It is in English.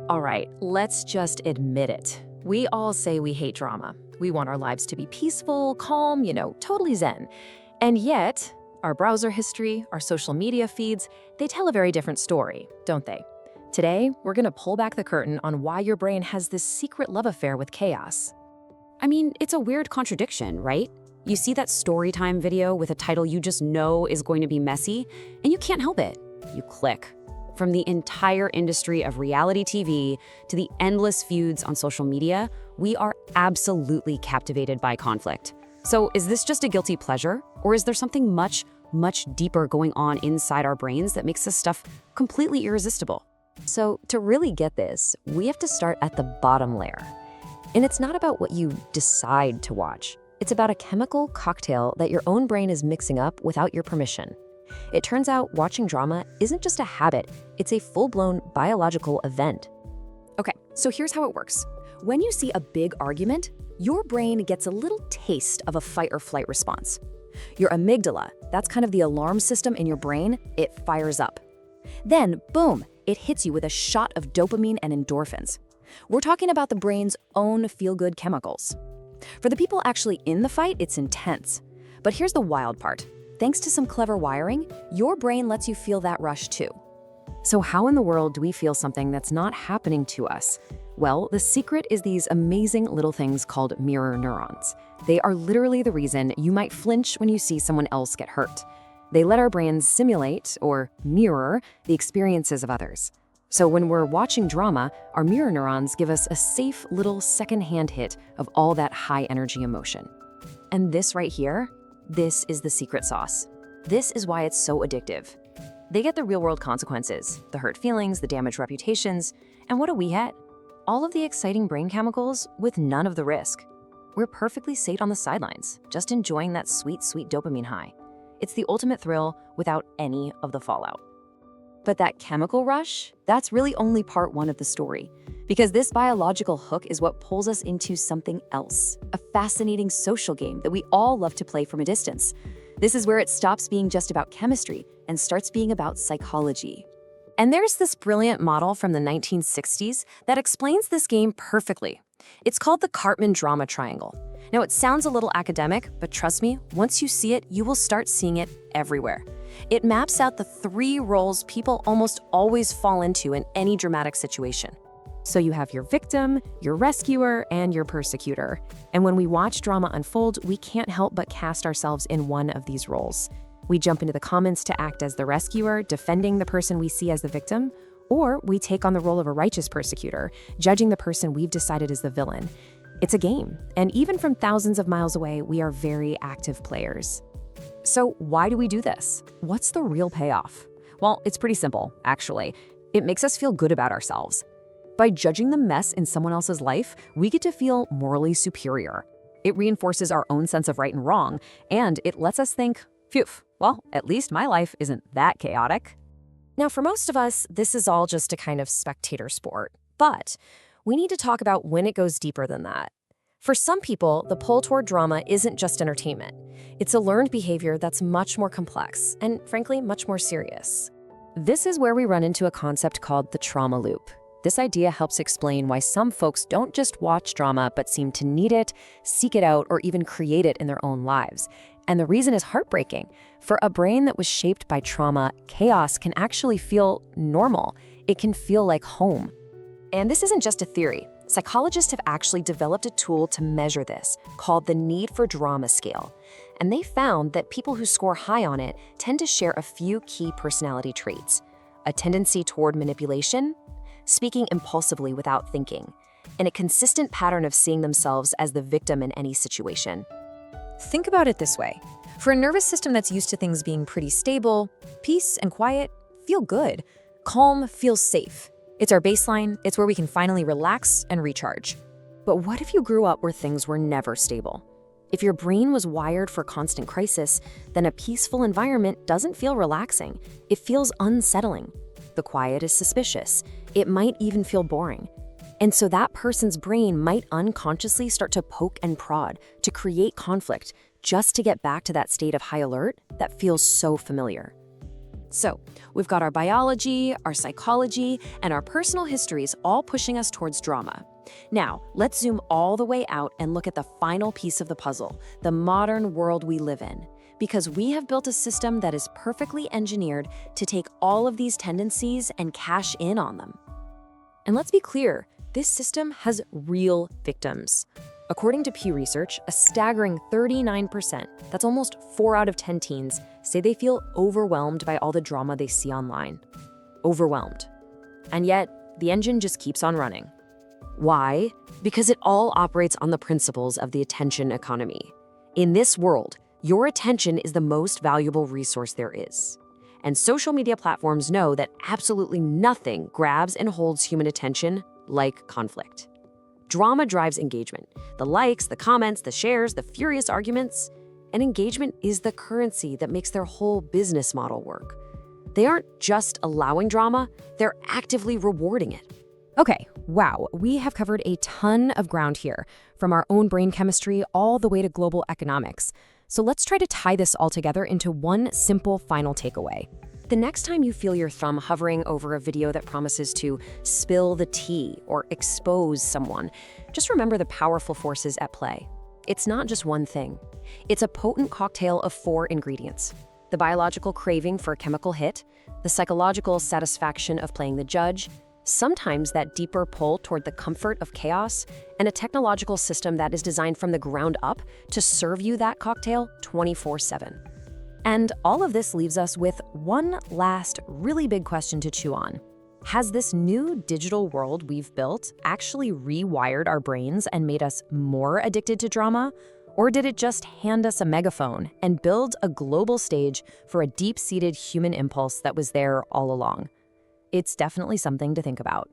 All right, let's just admit it. We all say we hate drama. We want our lives to be peaceful, calm, totally zen. And yet, our browser history, our social media feeds, they tell a very different story, don't they? Today, we're going to pull back the curtain on why your brain has this secret love affair with chaos. I mean, it's a weird contradiction, right? You see that Storytime video with a title you just know is going to be messy, and you can't help it. You click. From the entire industry of reality TV to the endless feuds on social media, we are absolutely captivated by conflict. So is this just a guilty pleasure, or is there something much, much deeper going on inside our brains that makes this stuff completely irresistible? So to really get this, we have to start at the bottom layer. And it's not about what you decide to watch. It's about a chemical cocktail that your own brain is mixing up without your permission. It turns out watching drama isn't just a habit, it's a full-blown biological event. Okay, so here's how it works. When you see a big argument, your brain gets a little taste of a fight or flight response. Your amygdala, that's kind of the alarm system in your brain, it fires up. Then, boom, it hits you with a shot of dopamine and endorphins. We're talking about the brain's own feel-good chemicals. For the people actually in the fight, it's intense. But here's the wild part. Thanks to some clever wiring, your brain lets you feel that rush too. So how in the world do we feel something that's not happening to us? Well, the secret is these amazing little things called mirror neurons. They are literally the reason you might flinch when you see someone else get hurt. They let our brains simulate, or mirror, the experiences of others. So when we're watching drama, our mirror neurons give us a safe little second-hand hit of all that high-energy emotion. And this right here, this is the secret sauce. This is why it's so addictive. They get the real-world consequences, the hurt feelings, the damaged reputations, and what do we get? All of the exciting brain chemicals with none of the risk. We're perfectly safe on the sidelines, just enjoying that sweet, sweet dopamine high. It's the ultimate thrill without any of the fallout. But that chemical rush, that's really only part one of the story. Because this biological hook is what pulls us into something else, a fascinating social game that we all love to play from a distance. This is where it stops being just about chemistry and starts being about psychology. And there's this brilliant model from the 1960s that explains this game perfectly. It's called the Karpman Drama Triangle. Now, it sounds a little academic, but trust me, once you see it, you will start seeing it everywhere. It maps out the 3 roles people almost always fall into in any dramatic situation. So you have your victim, your rescuer, and your persecutor. And when we watch drama unfold, we can't help but cast ourselves in one of these roles. We jump into the comments to act as the rescuer, defending the person we see as the victim, or we take on the role of a righteous persecutor, judging the person we've decided is the villain. It's a game, and even from thousands of miles away, we are very active players. So why do we do this? What's the real payoff? Well, it's pretty simple, actually. It makes us feel good about ourselves. By judging the mess in someone else's life, we get to feel morally superior. It reinforces our own sense of right and wrong, and it lets us think, phew, well, at least my life isn't that chaotic. Now, for most of us, this is all just a kind of spectator sport, but we need to talk about when it goes deeper than that. For some people, the pull toward drama isn't just entertainment. It's a learned behavior that's much more complex and, frankly, much more serious. This is where we run into a concept called the trauma loop. This idea helps explain why some folks don't just watch drama but seem to need it, seek it out, or even create it in their own lives. And the reason is heartbreaking. For a brain that was shaped by trauma, chaos can actually feel normal. It can feel like home. And this isn't just a theory. Psychologists have actually developed a tool to measure this, called the Need for Drama Scale. And they found that people who score high on it tend to share a few key personality traits: a tendency toward manipulation, speaking impulsively without thinking, and a consistent pattern of seeing themselves as the victim in any situation. Think about it this way. For a nervous system that's used to things being pretty stable, peace and quiet feel good. Calm feels safe. It's our baseline. It's where we can finally relax and recharge. But what if you grew up where things were never stable? If your brain was wired for constant crisis, then a peaceful environment doesn't feel relaxing. It feels unsettling. The quiet is suspicious. It might even feel boring. And so that person's brain might unconsciously start to poke and prod to create conflict just to get back to that state of high alert that feels so familiar. So, we've got our biology, our psychology, and our personal histories all pushing us towards drama. Now, let's zoom all the way out and look at the final piece of the puzzle, the modern world we live in. Because we have built a system that is perfectly engineered to take all of these tendencies and cash in on them. And let's be clear, this system has real victims. According to Pew Research, a staggering 39%, that's almost 4 out of 10 teens, say they feel overwhelmed by all the drama they see online. Overwhelmed. And yet, the engine just keeps on running. Why? Because it all operates on the principles of the attention economy. In this world, your attention is the most valuable resource there is. And social media platforms know that absolutely nothing grabs and holds human attention like conflict. Drama drives engagement. The likes, the comments, the shares, the furious arguments. And engagement is the currency that makes their whole business model work. They aren't just allowing drama, they're actively rewarding it. Okay, wow, we have covered a ton of ground here, from our own brain chemistry all the way to global economics. So let's try to tie this all together into one simple final takeaway. The next time you feel your thumb hovering over a video that promises to spill the tea or expose someone, just remember the powerful forces at play. It's not just one thing. It's a potent cocktail of 4 ingredients: the biological craving for a chemical hit, the psychological satisfaction of playing the judge, sometimes that deeper pull toward the comfort of chaos, and a technological system that is designed from the ground up to serve you that cocktail 24/7. And all of this leaves us with one last really big question to chew on. Has this new digital world we've built actually rewired our brains and made us more addicted to drama? Or did it just hand us a megaphone and build a global stage for a deep-seated human impulse that was there all along? It's definitely something to think about.